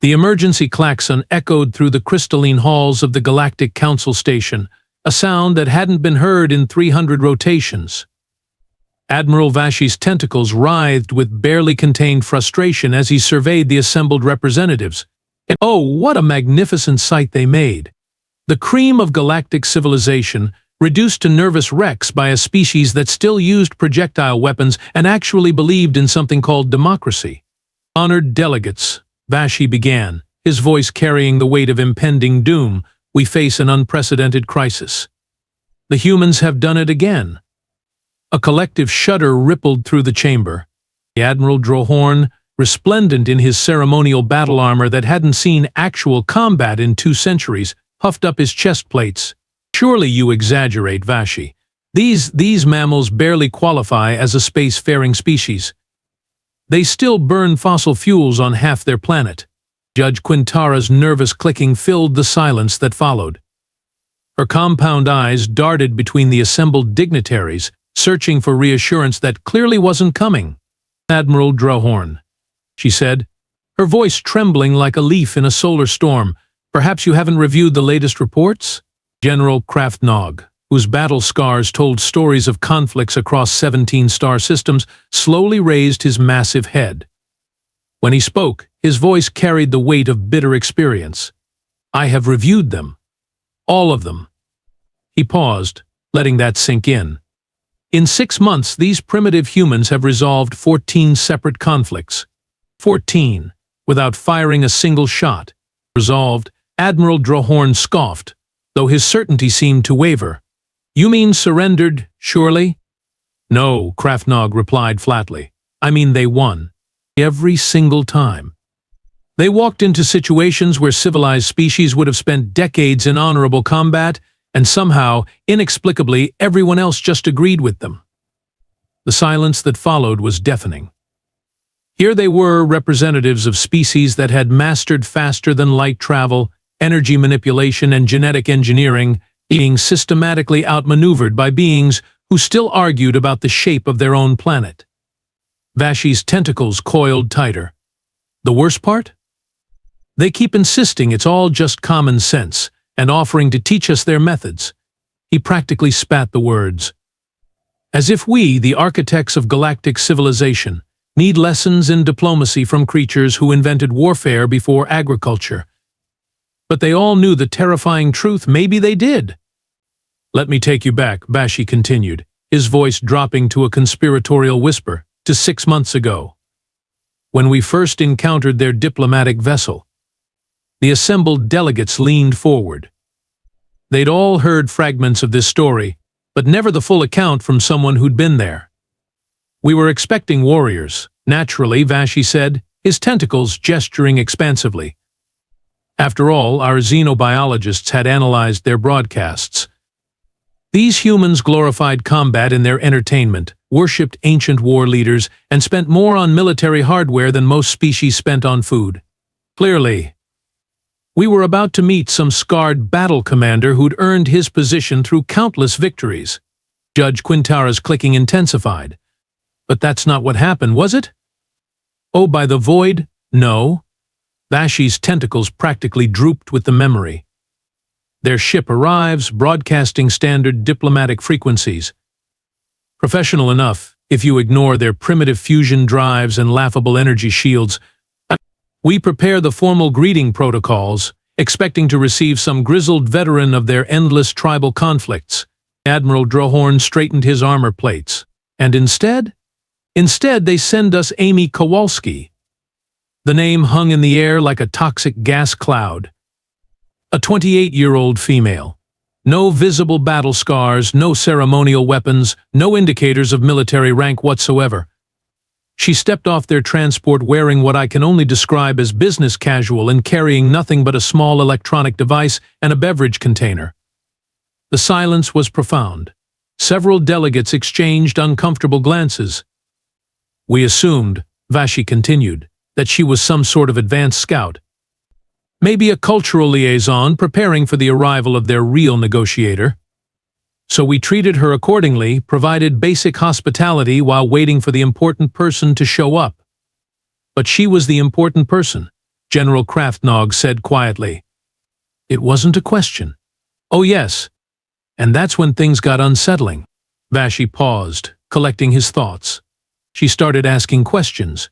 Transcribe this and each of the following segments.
The emergency klaxon echoed through the crystalline halls of the Galactic Council station, a sound that hadn't been heard in 300 rotations. Admiral Vashi's tentacles writhed with barely contained frustration as he surveyed the assembled representatives. And oh, what a magnificent sight they made! The cream of galactic civilization, reduced to nervous wrecks by a species that still used projectile weapons and actually believed in something called democracy. Honored delegates, Vashi began, his voice carrying the weight of impending doom. We face an unprecedented crisis. The humans have done it again. A collective shudder rippled through the chamber. Admiral Drohorn, resplendent in his ceremonial battle armor that hadn't seen actual combat in 2 centuries, puffed up his chest plates. Surely you exaggerate, Vashi. These mammals barely qualify as a space-faring species. They still burn fossil fuels on half their planet. Judge Quintara's nervous clicking filled the silence that followed. Her compound eyes darted between the assembled dignitaries, searching for reassurance that clearly wasn't coming. Admiral Drohorn, she said, her voice trembling like a leaf in a solar storm. Perhaps you haven't reviewed the latest reports? General Kraftnog, whose battle scars told stories of conflicts across 17 star systems, slowly raised his massive head. When he spoke, his voice carried the weight of bitter experience. I have reviewed them. All of them. He paused, letting that sink in. In 6 months, these primitive humans have resolved 14 separate conflicts. 14, without firing a single shot. Resolved, Admiral Drohorn scoffed, though his certainty seemed to waver. You mean surrendered, surely? No, Kraftnog replied flatly. I mean they won. Every single time. They walked into situations where civilized species would have spent decades in honorable combat, and somehow, inexplicably, everyone else just agreed with them. The silence that followed was deafening. Here they were, representatives of species that had mastered faster-than-light travel, energy manipulation, and genetic engineering, being systematically outmaneuvered by beings who still argued about the shape of their own planet. Vashi's tentacles coiled tighter. The worst part? They keep insisting it's all just common sense, and offering to teach us their methods. He practically spat the words. As if we, the architects of galactic civilization, need lessons in diplomacy from creatures who invented warfare before agriculture. But they all knew the terrifying truth. Maybe they did. Let me take you back, Vashi continued, his voice dropping to a conspiratorial whisper, to 6 months ago. When we first encountered their diplomatic vessel. The assembled delegates leaned forward. They'd all heard fragments of this story, but never the full account from someone who'd been there. We were expecting warriors, naturally, Vashi said, his tentacles gesturing expansively. After all, our xenobiologists had analyzed their broadcasts. These humans glorified combat in their entertainment, worshipped ancient war leaders, and spent more on military hardware than most species spent on food. Clearly, we were about to meet some scarred battle commander who'd earned his position through countless victories. Judge Quintara's clicking intensified. But that's not what happened, was it? Oh, by the void? No. Vashi's tentacles practically drooped with the memory. Their ship arrives, broadcasting standard diplomatic frequencies. Professional enough, if you ignore their primitive fusion drives and laughable energy shields. We prepare the formal greeting protocols, expecting to receive some grizzled veteran of their endless tribal conflicts. Admiral Drohorn straightened his armor plates. And instead they send us Amy Kowalski. The name hung in the air like a toxic gas cloud. A 28-year-old female. No visible battle scars, no ceremonial weapons, no indicators of military rank whatsoever. She stepped off their transport wearing what I can only describe as business casual and carrying nothing but a small electronic device and a beverage container. The silence was profound. Several delegates exchanged uncomfortable glances. We assumed, Vashi continued, that she was some sort of advanced scout. Maybe a cultural liaison preparing for the arrival of their real negotiator. So we treated her accordingly, provided basic hospitality while waiting for the important person to show up. But she was the important person. General Kraftnog said quietly. It wasn't a question. Oh yes. And that's when things got unsettling. Vashi paused, collecting his thoughts. She started asking questions.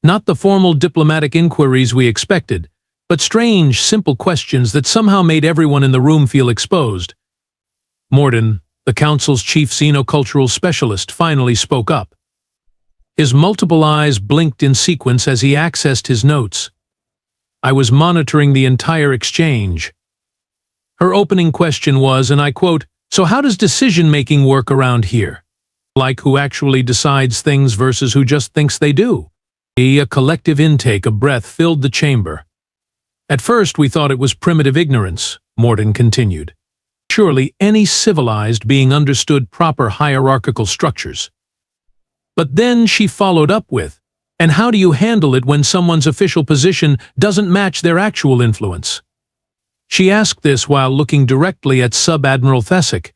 Not the formal diplomatic inquiries we expected, but strange, simple questions that somehow made everyone in the room feel exposed. Morden, the Council's chief xenocultural specialist, finally spoke up. His multiple eyes blinked in sequence as he accessed his notes. I was monitoring the entire exchange. Her opening question was, and I quote, "So how does decision-making work around here? Like who actually decides things versus who just thinks they do?" A collective intake of breath filled the chamber. At first we thought it was primitive ignorance, Morden continued. Surely any civilized being understood proper hierarchical structures. But then she followed up with, and how do you handle it when someone's official position doesn't match their actual influence? She asked this while looking directly at Sub-Admiral Thesic,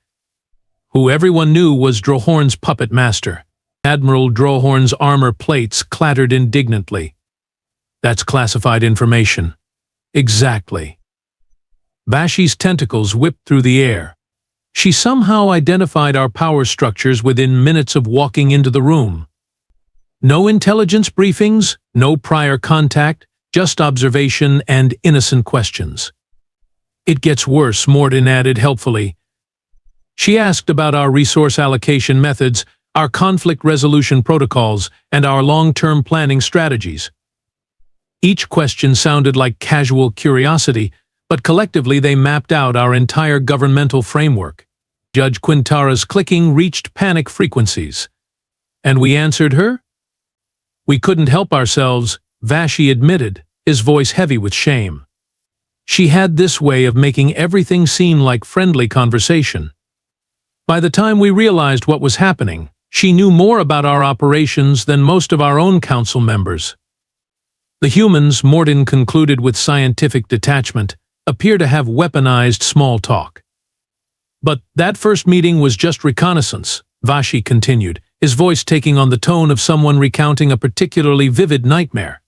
who everyone knew was Drohorn's puppet master. Admiral Drohorn's armor plates clattered indignantly. That's classified information. Exactly. Vashi's tentacles whipped through the air. She somehow identified our power structures within minutes of walking into the room. No intelligence briefings, no prior contact, just observation and innocent questions. It gets worse, Morden added helpfully. She asked about our resource allocation methods, our conflict resolution protocols, and our long-term planning strategies. Each question sounded like casual curiosity, but collectively they mapped out our entire governmental framework. Judge Quintara's clicking reached panic frequencies. And we answered her? We couldn't help ourselves, Vashi admitted, his voice heavy with shame. She had this way of making everything seem like friendly conversation. By the time we realized what was happening, she knew more about our operations than most of our own council members. The humans, Morden concluded with scientific detachment, appear to have weaponized small talk. But that first meeting was just reconnaissance, Vashi continued, his voice taking on the tone of someone recounting a particularly vivid nightmare.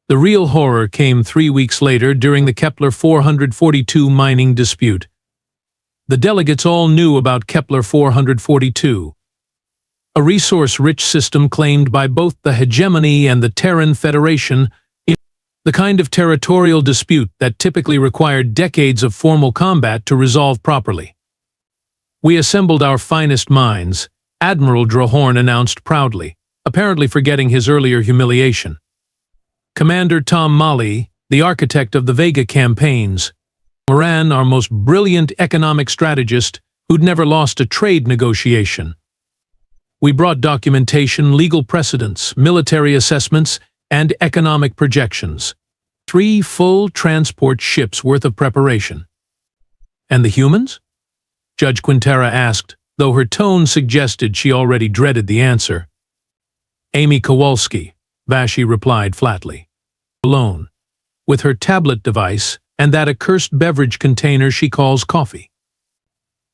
The real horror came 3 weeks later during the Kepler 442 mining dispute. The delegates all knew about Kepler 442, a resource-rich system claimed by both the hegemony and the Terran Federation, the kind of territorial dispute that typically required decades of formal combat to resolve properly. We assembled our finest minds, Admiral Drohorn announced proudly, apparently forgetting his earlier humiliation. Commander Tom Mali, the architect of the Vega campaigns, Moran, our most brilliant economic strategist who'd never lost a trade negotiation. We brought documentation, legal precedents, military assessments, and economic projections. 3 full transport ships worth of preparation. And the humans? Judge Quintara asked, though her tone suggested she already dreaded the answer. Amy Kowalski, Vashi replied flatly. Alone, with her tablet device and that accursed beverage container she calls coffee.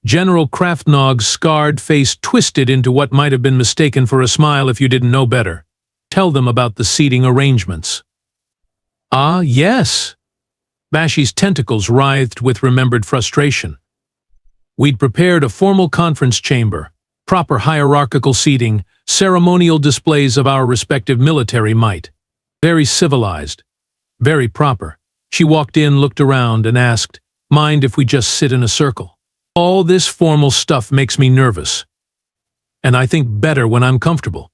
General Kraftnog's scarred face twisted into what might have been mistaken for a smile if you didn't know better. Tell them about the seating arrangements. Ah, yes. Vashi's tentacles writhed with remembered frustration. We'd prepared a formal conference chamber, proper hierarchical seating, ceremonial displays of our respective military might. Very civilized, very proper. She walked in, looked around, and asked, "Mind if we just sit in a circle? All this formal stuff makes me nervous. And I think better when I'm comfortable."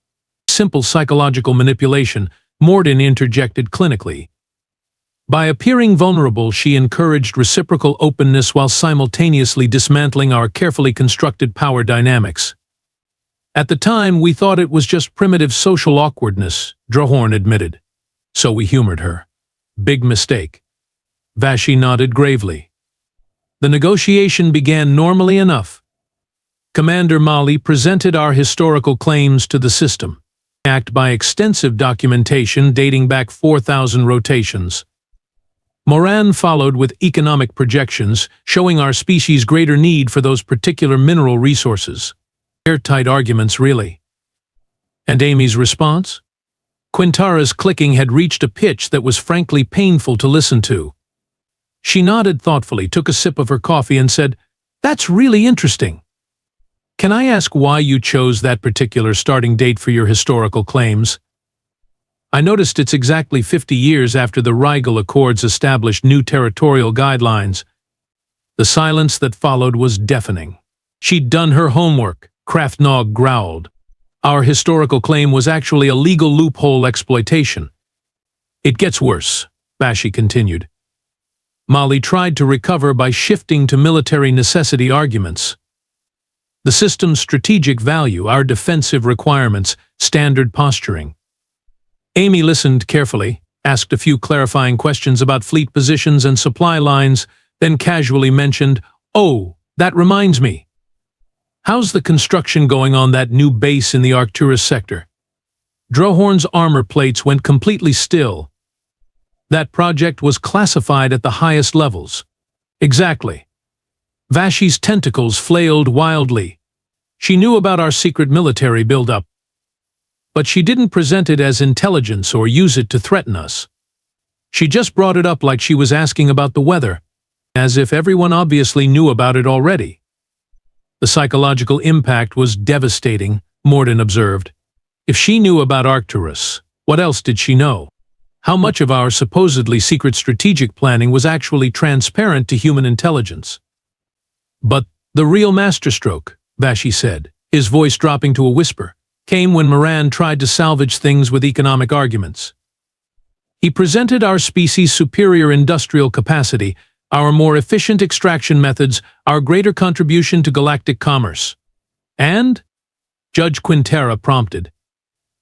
Simple psychological manipulation, Morden interjected clinically. By appearing vulnerable, she encouraged reciprocal openness while simultaneously dismantling our carefully constructed power dynamics. At the time, we thought it was just primitive social awkwardness, Drohorn admitted. So we humored her. Big mistake. Vashi nodded gravely. The negotiation began normally enough. Commander Mali presented our historical claims to the system, backed by extensive documentation dating back 4,000 rotations. Moran followed with economic projections showing our species' greater need for those particular mineral resources. Airtight arguments, really. And Amy's response? Quintara's clicking had reached a pitch that was frankly painful to listen to. She nodded thoughtfully, took a sip of her coffee, and said, "That's really interesting. Can I ask why you chose that particular starting date for your historical claims?" I noticed it's exactly 50 years after the Rigel Accords established new territorial guidelines. The silence that followed was deafening. She'd done her homework, Kraftnog growled. Our historical claim was actually a legal loophole exploitation. It gets worse, Vashi continued. Molly tried to recover by shifting to military necessity arguments. The system's strategic value, our defensive requirements, standard posturing. Amy listened carefully, asked a few clarifying questions about fleet positions and supply lines, then casually mentioned, "Oh, that reminds me. How's the construction going on that new base in the Arcturus sector?" Drohorn's armor plates went completely still. That project was classified at the highest levels. Exactly. Vashi's tentacles flailed wildly. She knew about our secret military buildup, but she didn't present it as intelligence or use it to threaten us. She just brought it up like she was asking about the weather, as if everyone obviously knew about it already. The psychological impact was devastating, Morden observed. If she knew about Arcturus, what else did she know? How much of our supposedly secret strategic planning was actually transparent to human intelligence? But the real masterstroke, Vashi said, his voice dropping to a whisper, came when Moran tried to salvage things with economic arguments. He presented our species' superior industrial capacity, our more efficient extraction methods, our greater contribution to galactic commerce. And? Judge Quintara prompted.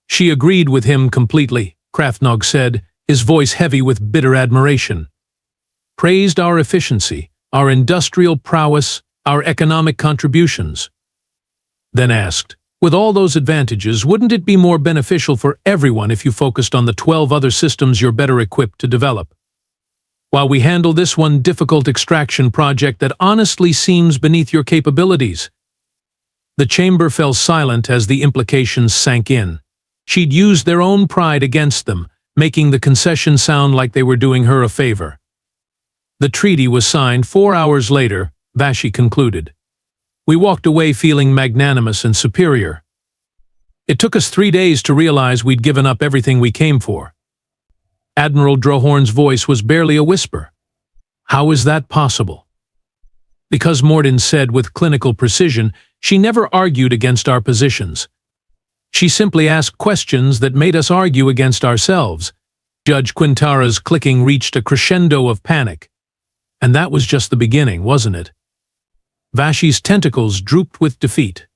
She agreed with him completely, Kraftnog said, his voice heavy with bitter admiration. Praised our efficiency, our industrial prowess, our economic contributions. Then asked, with all those advantages, wouldn't it be more beneficial for everyone if you focused on the 12 other systems you're better equipped to develop? While we handle this one difficult extraction project that honestly seems beneath your capabilities. The chamber fell silent as the implications sank in. She'd used their own pride against them, making the concession sound like they were doing her a favor. The treaty was signed 4 hours later, Vashi concluded. We walked away feeling magnanimous and superior. It took us 3 days to realize we'd given up everything we came for. Admiral Drohorn's voice was barely a whisper. How is that possible? Because Morden said with clinical precision, she never argued against our positions. She simply asked questions that made us argue against ourselves. Judge Quintara's clicking reached a crescendo of panic. And that was just the beginning, wasn't it? Vashi's tentacles drooped with defeat.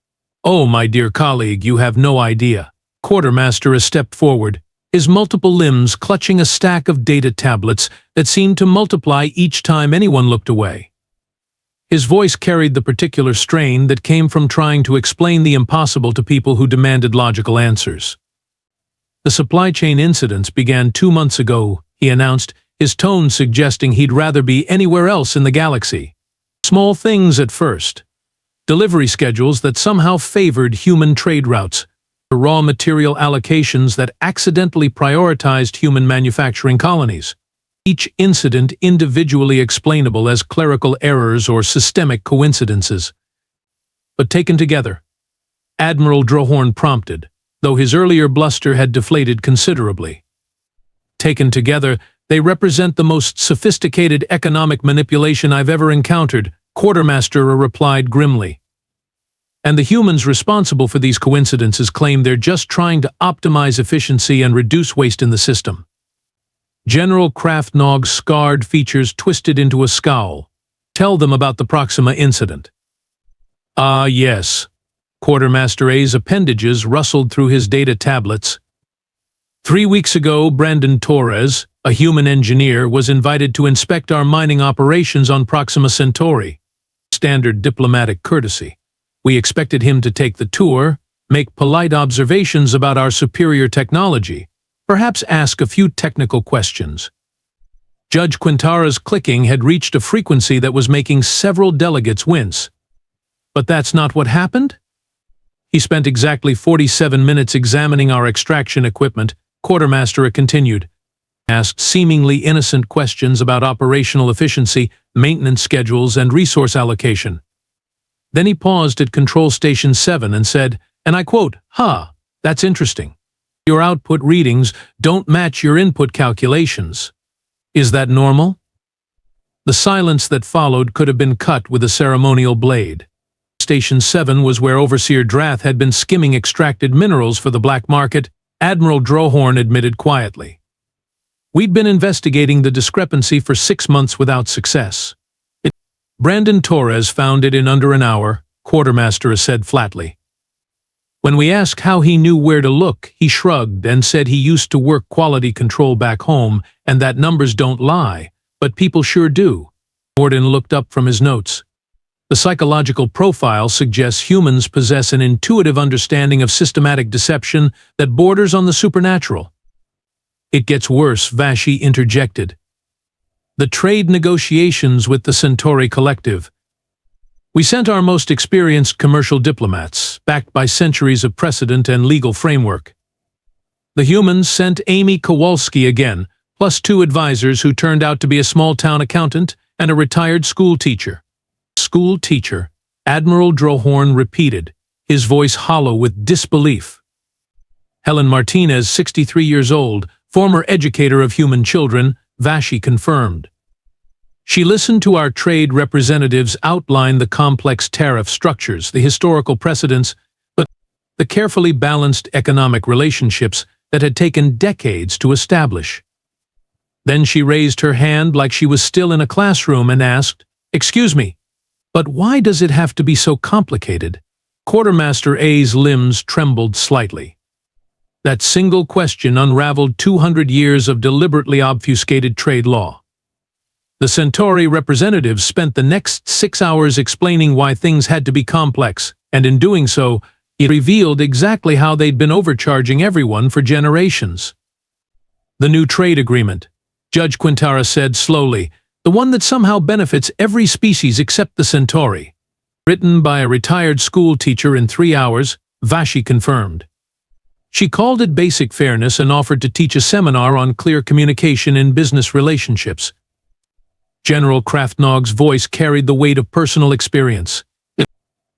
Oh, my dear colleague, you have no idea. Quartermaster stepped forward, his multiple limbs clutching a stack of data tablets that seemed to multiply each time anyone looked away. His voice carried the particular strain that came from trying to explain the impossible to people who demanded logical answers. The supply chain incidents began 2 months ago, he announced, his tone suggesting he'd rather be anywhere else in the galaxy. Small things at first. Delivery schedules that somehow favored human trade routes, raw material allocations that accidentally prioritized human manufacturing colonies. Each incident individually explainable as clerical errors or systemic coincidences. But taken together, Admiral Drohorn prompted, though his earlier bluster had deflated considerably. Taken together, they represent the most sophisticated economic manipulation I've ever encountered, Quartermaster replied grimly. And the humans responsible for these coincidences claim they're just trying to optimize efficiency and reduce waste in the system. General Kraftnog's scarred features twisted into a scowl. Tell them about the Proxima incident. Ah, yes. Quartermaster A's appendages rustled through his data tablets. 3 weeks ago, Brandon Torres, a human engineer, was invited to inspect our mining operations on Proxima Centauri. Standard diplomatic courtesy. We expected him to take the tour, make polite observations about our superior technology, perhaps ask a few technical questions. Judge Quintara's clicking had reached a frequency that was making several delegates wince. But that's not what happened? He spent exactly 47 minutes examining our extraction equipment, Quartermaster continued, asked seemingly innocent questions about operational efficiency, maintenance schedules, and resource allocation. Then he paused at Control Station 7 and said, and I quote, that's interesting. Your output readings don't match your input calculations. Is that normal? The silence that followed could have been cut with a ceremonial blade. Station 7 was where Overseer Drath had been skimming extracted minerals for the black market, Admiral Drohorn admitted quietly. We'd been investigating the discrepancy for 6 months without success. Brandon Torres found it in under an hour, Quartermaster said flatly. When we asked how he knew where to look, he shrugged and said he used to work quality control back home and that numbers don't lie, but people sure do. Gordon looked up from his notes. The psychological profile suggests humans possess an intuitive understanding of systematic deception that borders on the supernatural. It gets worse, Vashi interjected. The trade negotiations with the Centauri Collective. We sent our most experienced commercial diplomats, backed by centuries of precedent and legal framework. The humans sent Amy Kowalski again, plus 2 advisors who turned out to be a small-town accountant and a retired school teacher. School teacher, Admiral Drohorn repeated, his voice hollow with disbelief. Helen Martinez, 63 years old, former educator of human children, Vashi confirmed. She listened to our trade representatives outline the complex tariff structures, the historical precedents, but the carefully balanced economic relationships that had taken decades to establish. Then she raised her hand like she was still in a classroom and asked, "Excuse me, but why does it have to be so complicated?" Quartermaster A's limbs trembled slightly. That single question unraveled 200 years of deliberately obfuscated trade law. The Centauri representatives spent the next 6 hours explaining why things had to be complex, and in doing so, it revealed exactly how they'd been overcharging everyone for generations. The new trade agreement, Judge Quintara said slowly, the one that somehow benefits every species except the Centauri. Written by a retired school teacher in 3 hours, Vashi confirmed. She called it basic fairness and offered to teach a seminar on clear communication in business relationships. General Kraftnog's voice carried the weight of personal experience.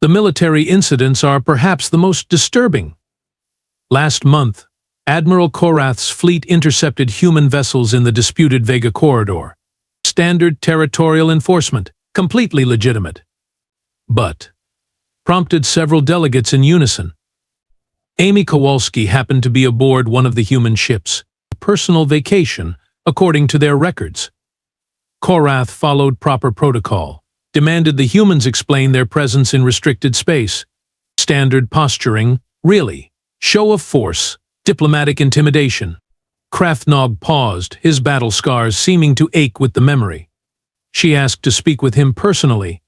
The military incidents are perhaps the most disturbing. Last month, Admiral Korath's fleet intercepted human vessels in the disputed Vega corridor. Standard territorial enforcement, completely legitimate. But prompted several delegates in unison. Amy Kowalski happened to be aboard one of the human ships, a personal vacation, according to their records. Korath followed proper protocol, demanded the humans explain their presence in restricted space. Standard posturing, really. Show of force, diplomatic intimidation. Kraftnog paused, his battle scars seeming to ache with the memory. She asked to speak with him personally.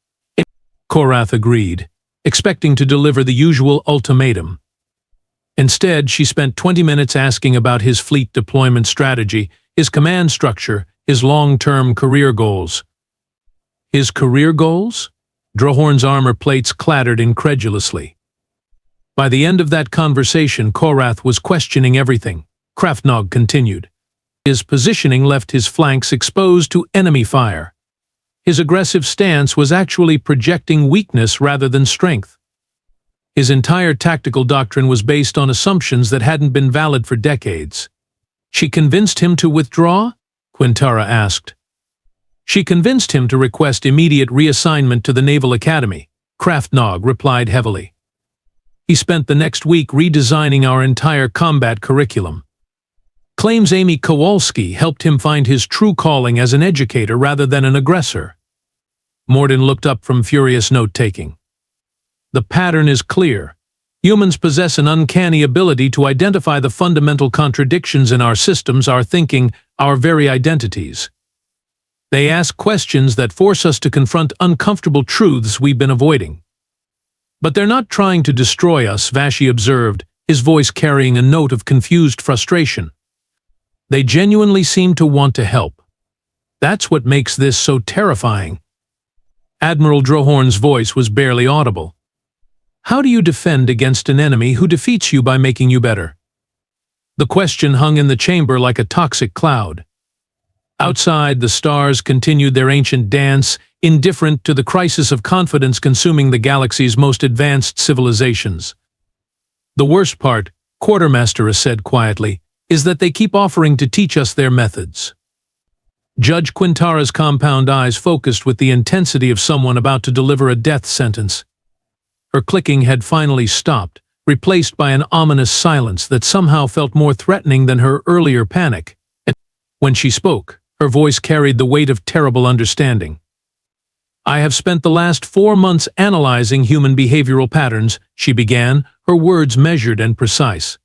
Korath agreed, expecting to deliver the usual ultimatum. Instead, she spent 20 minutes asking about his fleet deployment strategy, his command structure, his long-term career goals. His career goals? Drohorn's armor plates clattered incredulously. By the end of that conversation, Korath was questioning everything. Kraftnog continued. His positioning left his flanks exposed to enemy fire. His aggressive stance was actually projecting weakness rather than strength. His entire tactical doctrine was based on assumptions that hadn't been valid for decades. She convinced him to withdraw? Quintara asked. She convinced him to request immediate reassignment to the Naval Academy, Kraftnog replied heavily. He spent the next week redesigning our entire combat curriculum. Claims Amy Kowalski helped him find his true calling as an educator rather than an aggressor. Morden looked up from furious note-taking. The pattern is clear. Humans possess an uncanny ability to identify the fundamental contradictions in our systems, our thinking, our very identities. They ask questions that force us to confront uncomfortable truths we've been avoiding. But they're not trying to destroy us, Vashi observed, his voice carrying a note of confused frustration. They genuinely seem to want to help. That's what makes this so terrifying. Admiral Drohorn's voice was barely audible. How do you defend against an enemy who defeats you by making you better? The question hung in the chamber like a toxic cloud. Outside, the stars continued their ancient dance, indifferent to the crisis of confidence consuming the galaxy's most advanced civilizations. The worst part, Quartermaster said quietly, is that they keep offering to teach us their methods. Judge Quintara's compound eyes focused with the intensity of someone about to deliver a death sentence. Her clicking had finally stopped, replaced by an ominous silence that somehow felt more threatening than her earlier panic. And when she spoke, her voice carried the weight of terrible understanding. I have spent the last 4 months analyzing human behavioral patterns, she began, her words measured and precise.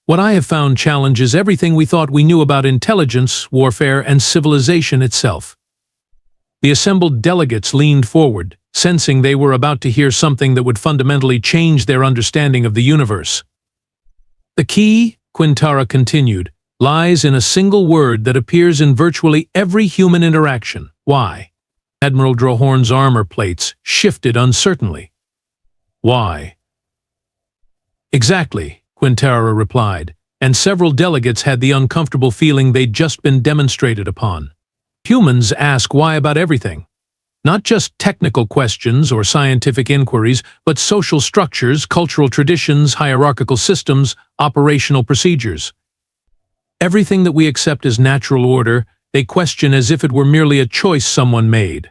What I have found challenges everything we thought we knew about intelligence, warfare, and civilization itself. The assembled delegates leaned forward, sensing they were about to hear something that would fundamentally change their understanding of the universe. The key, Quintara continued, lies in a single word that appears in virtually every human interaction. Why? Admiral Drohorn's armor plates shifted uncertainly. Why? Exactly, Quintara replied, and several delegates had the uncomfortable feeling they'd just been demonstrated upon. Humans ask why about everything. Not just technical questions or scientific inquiries, but social structures, cultural traditions, hierarchical systems, operational procedures. Everything that we accept as natural order, they question as if it were merely a choice someone made.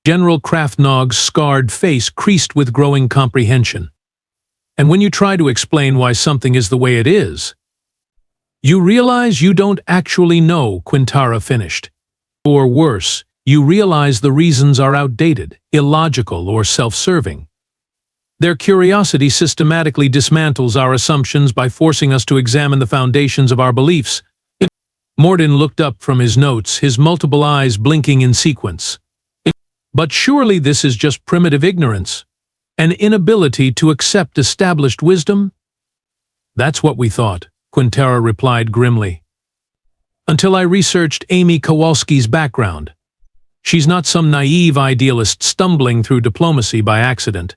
General Kraftnog's scarred face creased with growing comprehension. And when you try to explain why something is the way it is, you realize you don't actually know, Quintara finished. Or worse, you realize the reasons are outdated, illogical, or self-serving. Their curiosity systematically dismantles our assumptions by forcing us to examine the foundations of our beliefs. Morden looked up from his notes, his multiple eyes blinking in sequence. But surely this is just primitive ignorance, an inability to accept established wisdom? That's what we thought, Quintara replied grimly. Until I researched Amy Kowalski's background. She's not some naive idealist stumbling through diplomacy by accident.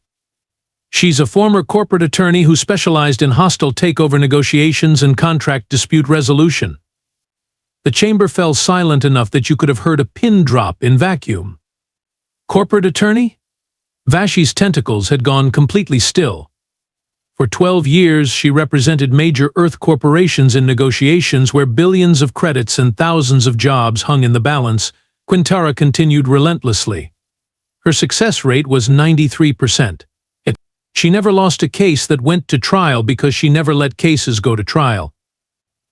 She's a former corporate attorney who specialized in hostile takeover negotiations and contract dispute resolution. The chamber fell silent enough that you could have heard a pin drop in vacuum. Corporate attorney? Vashi's tentacles had gone completely still. For 12 years, she represented major Earth corporations in negotiations where billions of credits and thousands of jobs hung in the balance. Quintara continued relentlessly. Her success rate was 93%. She never lost a case that went to trial because she never let cases go to trial.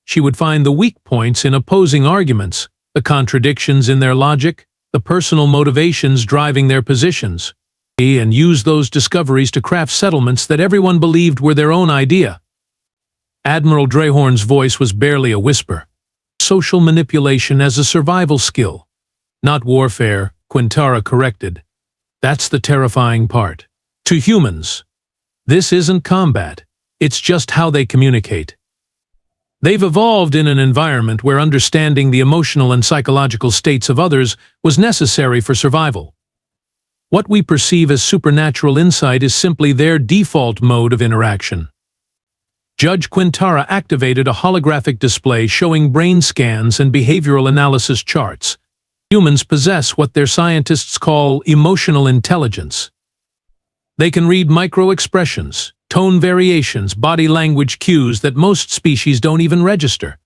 She would find the weak points in opposing arguments, the contradictions in their logic, the personal motivations driving their positions, and use those discoveries to craft settlements that everyone believed were their own idea. Admiral Drohorn's voice was barely a whisper. Social manipulation as a survival skill. Not warfare, Quintara corrected. That's the terrifying part. To humans, this isn't combat. It's just how they communicate. They've evolved in an environment where understanding the emotional and psychological states of others was necessary for survival. What we perceive as supernatural insight is simply their default mode of interaction. Judge Quintara activated a holographic display showing brain scans and behavioral analysis charts. Humans possess what their scientists call emotional intelligence. They can read micro-expressions, tone variations, body language cues that most species don't even register.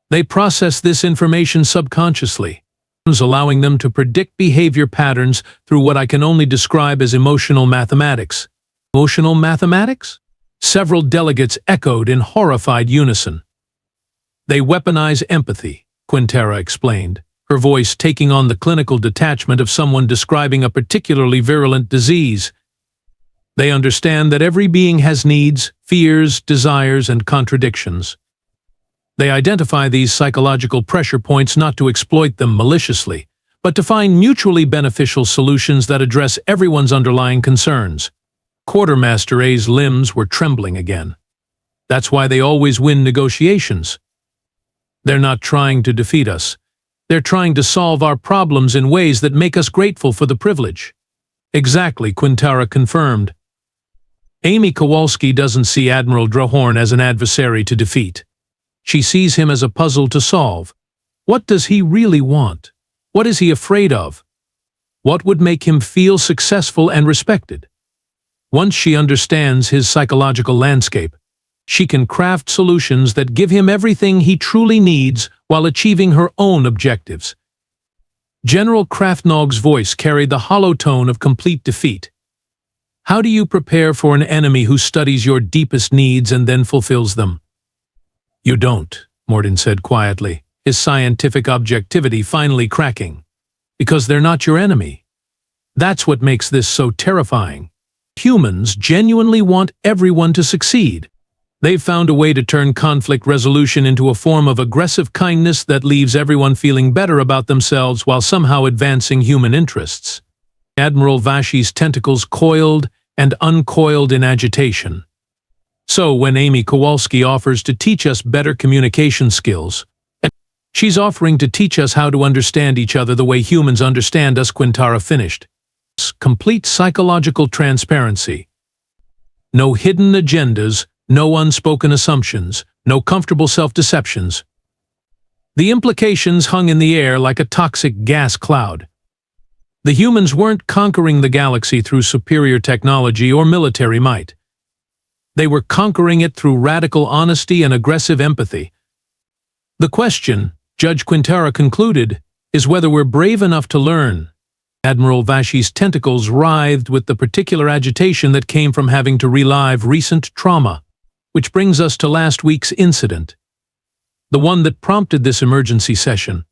They process this information subconsciously, allowing them to predict behavior patterns through what I can only describe as emotional mathematics. Emotional mathematics? Several delegates echoed in horrified unison. They weaponize empathy, Quintara explained, her voice taking on the clinical detachment of someone describing a particularly virulent disease. They understand that every being has needs, fears, desires, and contradictions. They identify these psychological pressure points not to exploit them maliciously, but to find mutually beneficial solutions that address everyone's underlying concerns. Quartermaster A's limbs were trembling again. That's why they always win negotiations. They're not trying to defeat us. They're trying to solve our problems in ways that make us grateful for the privilege. Exactly, Quintara confirmed. Amy Kowalski doesn't see Admiral Drohorn as an adversary to defeat. She sees him as a puzzle to solve. What does he really want? What is he afraid of? What would make him feel successful and respected? Once she understands his psychological landscape, she can craft solutions that give him everything he truly needs while achieving her own objectives. General Kraftnog's voice carried the hollow tone of complete defeat. How do you prepare for an enemy who studies your deepest needs and then fulfills them? You don't, Morden said quietly, his scientific objectivity finally cracking. Because they're not your enemy. That's what makes this so terrifying. Humans genuinely want everyone to succeed. They've found a way to turn conflict resolution into a form of aggressive kindness that leaves everyone feeling better about themselves while somehow advancing human interests. Admiral Vashi's tentacles coiled and uncoiled in agitation. So when Amy Kowalski offers to teach us better communication skills, she's offering to teach us how to understand each other the way humans understand us, Quintara finished. Complete psychological transparency. No hidden agendas, no unspoken assumptions, no comfortable self-deceptions. The implications hung in the air like a toxic gas cloud. The humans weren't conquering the galaxy through superior technology or military might. They were conquering it through radical honesty and aggressive empathy. The question, Judge Quintara concluded, is whether we're brave enough to learn. Admiral Vashi's tentacles writhed with the particular agitation that came from having to relive recent trauma. Which brings us to last week's incident. The one that prompted this emergency session.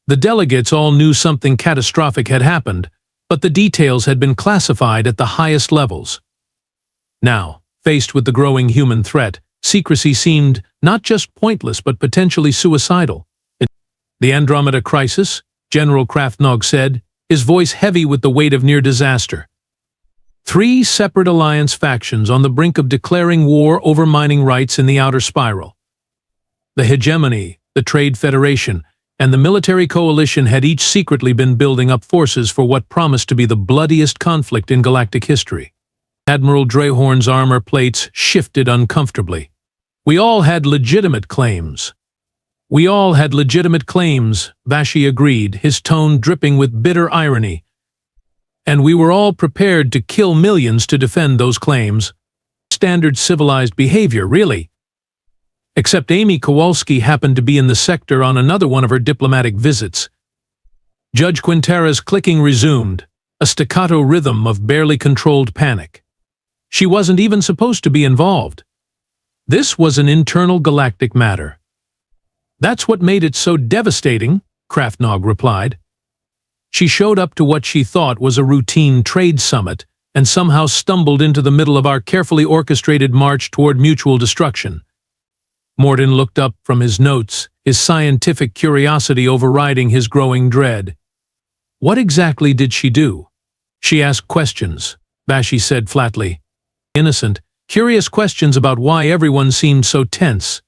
The delegates all knew something catastrophic had happened, but the details had been classified at the highest levels. Now, faced with the growing human threat, secrecy seemed not just pointless but potentially suicidal. The Andromeda Crisis, General Kraftnog said, his voice heavy with the weight of near disaster. 3 separate alliance factions on the brink of declaring war over mining rights in the outer spiral. The hegemony, the Trade Federation, and the military coalition had each secretly been building up forces for what promised to be the bloodiest conflict in galactic history. Admiral Drehorn's armor plates shifted uncomfortably. We all had legitimate claims. We all had legitimate claims, Vashi agreed, his tone dripping with bitter irony. And we were all prepared to kill millions to defend those claims. Standard civilized behavior, really. Except Amy Kowalski happened to be in the sector on another one of her diplomatic visits. Judge Quintara's clicking resumed, a staccato rhythm of barely controlled panic. She wasn't even supposed to be involved. This was an internal galactic matter. That's what made it so devastating, Kraftnog replied. She showed up to what she thought was a routine trade summit and somehow stumbled into the middle of our carefully orchestrated march toward mutual destruction. Morden looked up from his notes, his scientific curiosity overriding his growing dread. What exactly did she do? She asked questions, Vashi said flatly. Innocent, curious questions about why everyone seemed so tense.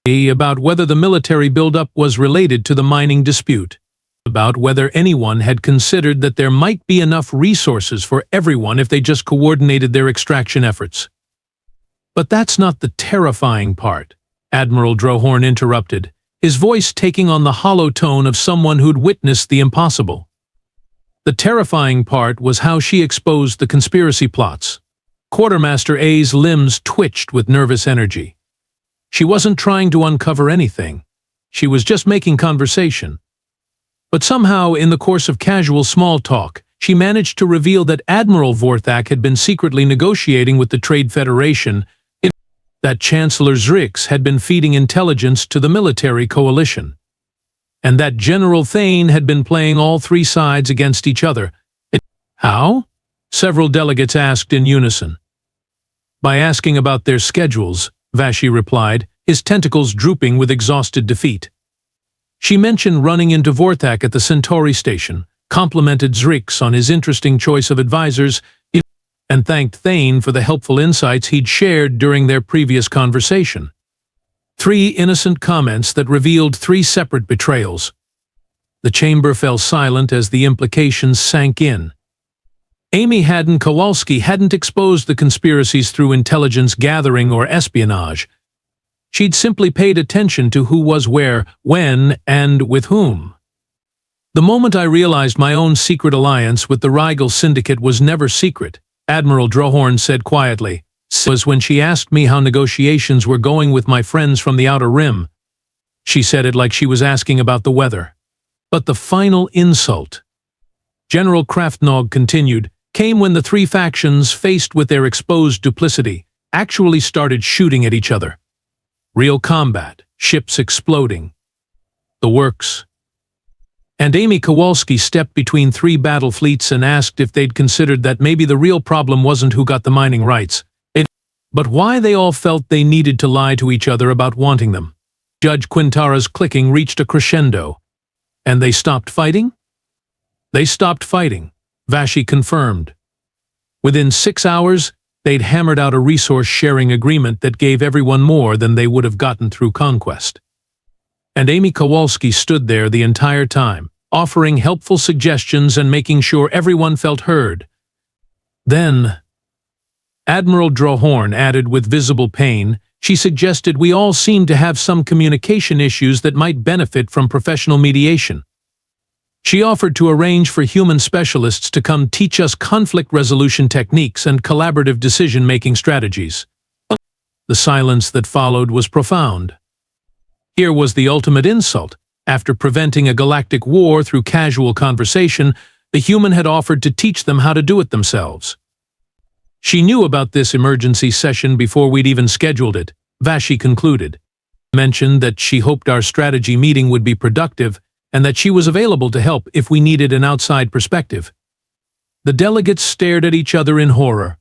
About whether the military buildup was related to the mining dispute. About whether anyone had considered that there might be enough resources for everyone if they just coordinated their extraction efforts. But that's not the terrifying part, Admiral Drehorn interrupted, his voice taking on the hollow tone of someone who'd witnessed the impossible. The terrifying part was how she exposed the conspiracy plots. Quartermaster A's limbs twitched with nervous energy. She wasn't trying to uncover anything. She was just making conversation. But somehow, in the course of casual small talk, she managed to reveal that Admiral Vorthak had been secretly negotiating with the Trade Federation, that Chancellor Zrix had been feeding intelligence to the military coalition, and that General Thane had been playing all 3 sides against each other. How? Several delegates asked in unison. By asking about their schedules, Vashi replied, his tentacles drooping with exhausted defeat. She mentioned running into Vorthak at the Centauri station, complimented Zrix on his interesting choice of advisors, and thanked Thane for the helpful insights he'd shared during their previous conversation. 3 innocent comments that revealed 3 separate betrayals. The chamber fell silent as the implications sank in. Amy Kowalski hadn't exposed the conspiracies through intelligence gathering or espionage. She'd simply paid attention to who was where, when, and with whom. The moment I realized my own secret alliance with the Rigel Syndicate was never secret, Admiral Drohorn said quietly, was when she asked me how negotiations were going with my friends from the Outer Rim. She said it like she was asking about the weather. But the final insult, General Kraftnog continued, came when the three factions, faced with their exposed duplicity, actually started shooting at each other. Real combat, ships exploding. The works. And Amy Kowalski stepped between three battle fleets and asked if they'd considered that maybe the real problem wasn't who got the mining rights, but why they all felt they needed to lie to each other about wanting them. Judge Quintara's clicking reached a crescendo. And they stopped fighting? They stopped fighting, Vashi confirmed. Within 6 hours, they'd hammered out a resource-sharing agreement that gave everyone more than they would have gotten through conquest. And Amy Kowalski stood there the entire time, offering helpful suggestions and making sure everyone felt heard. Then, Admiral Drohorn added with visible pain, she suggested we all seemed to have some communication issues that might benefit from professional mediation. She offered to arrange for human specialists to come teach us conflict resolution techniques and collaborative decision-making strategies. The silence that followed was profound. Here was the ultimate insult. After preventing a galactic war through casual conversation, the human had offered to teach them how to do it themselves. She knew about this emergency session before we'd even scheduled it, Vashi concluded. Mentioned that she hoped our strategy meeting would be productive and that she was available to help if we needed an outside perspective. The delegates stared at each other in horror.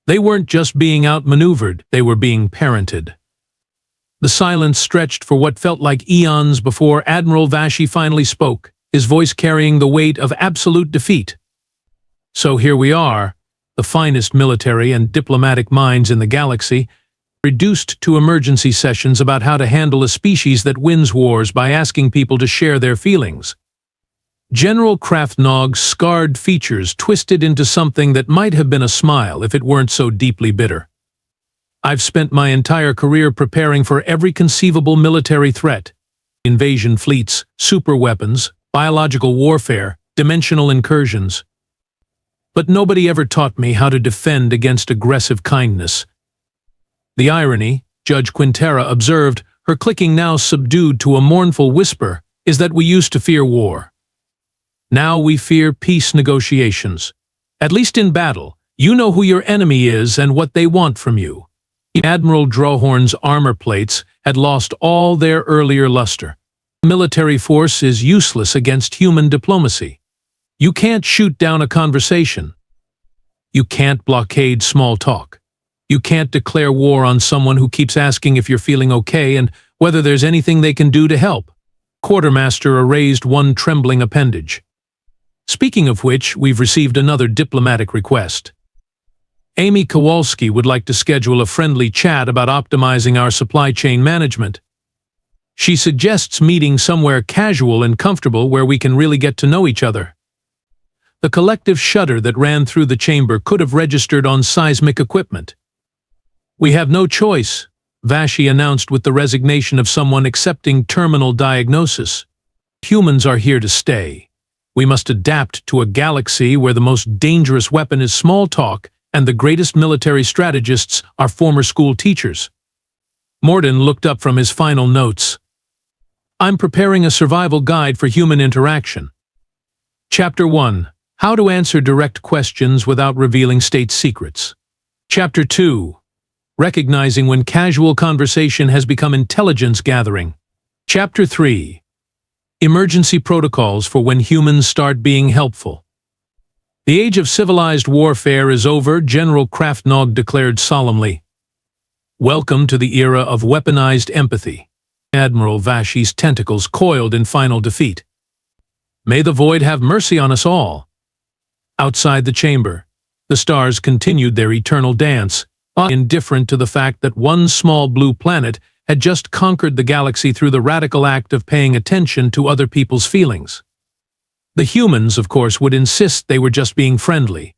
They weren't just being outmaneuvered, they were being parented. The silence stretched for what felt like eons before Admiral Vashi finally spoke, his voice carrying the weight of absolute defeat. So here we are, the finest military and diplomatic minds in the galaxy, reduced to emergency sessions about how to handle a species that wins wars by asking people to share their feelings. General Kraftnog's scarred features twisted into something that might have been a smile if it weren't so deeply bitter. I've spent my entire career preparing for every conceivable military threat: invasion fleets, superweapons, biological warfare, dimensional incursions. But nobody ever taught me how to defend against aggressive kindness. The irony, Judge Quintara observed, her clicking now subdued to a mournful whisper, is that we used to fear war. Now we fear peace negotiations. At least in battle, you know who your enemy is and what they want from you. Admiral Drohorn's armor plates had lost all their earlier luster. Military force is useless against human diplomacy. You can't shoot down a conversation. You can't blockade small talk. You can't declare war on someone who keeps asking if you're feeling okay and whether there's anything they can do to help. Quartermaster erased one trembling appendage. Speaking of which, we've received another diplomatic request. Amy Kowalski would like to schedule a friendly chat about optimizing our supply chain management. She suggests meeting somewhere casual and comfortable where we can really get to know each other. The collective shudder that ran through the chamber could have registered on seismic equipment. We have no choice, Vashi announced with the resignation of someone accepting terminal diagnosis. Humans are here to stay. We must adapt to a galaxy where the most dangerous weapon is small talk and the greatest military strategists are former school teachers. Morden looked up from his final notes. I'm preparing a survival guide for human interaction. Chapter 1. How to answer direct questions without revealing state secrets. Chapter 2. Recognizing when casual conversation has become intelligence gathering. Chapter 3. Emergency protocols for when humans start being helpful. The age of civilized warfare is over, General Kraftnog declared solemnly. Welcome to the era of weaponized empathy. Admiral Vashi's tentacles coiled in final defeat. May the void have mercy on us all. Outside the chamber, the stars continued their eternal dance, indifferent to the fact that one small blue planet had just conquered the galaxy through the radical act of paying attention to other people's feelings. The humans, of course, would insist they were just being friendly.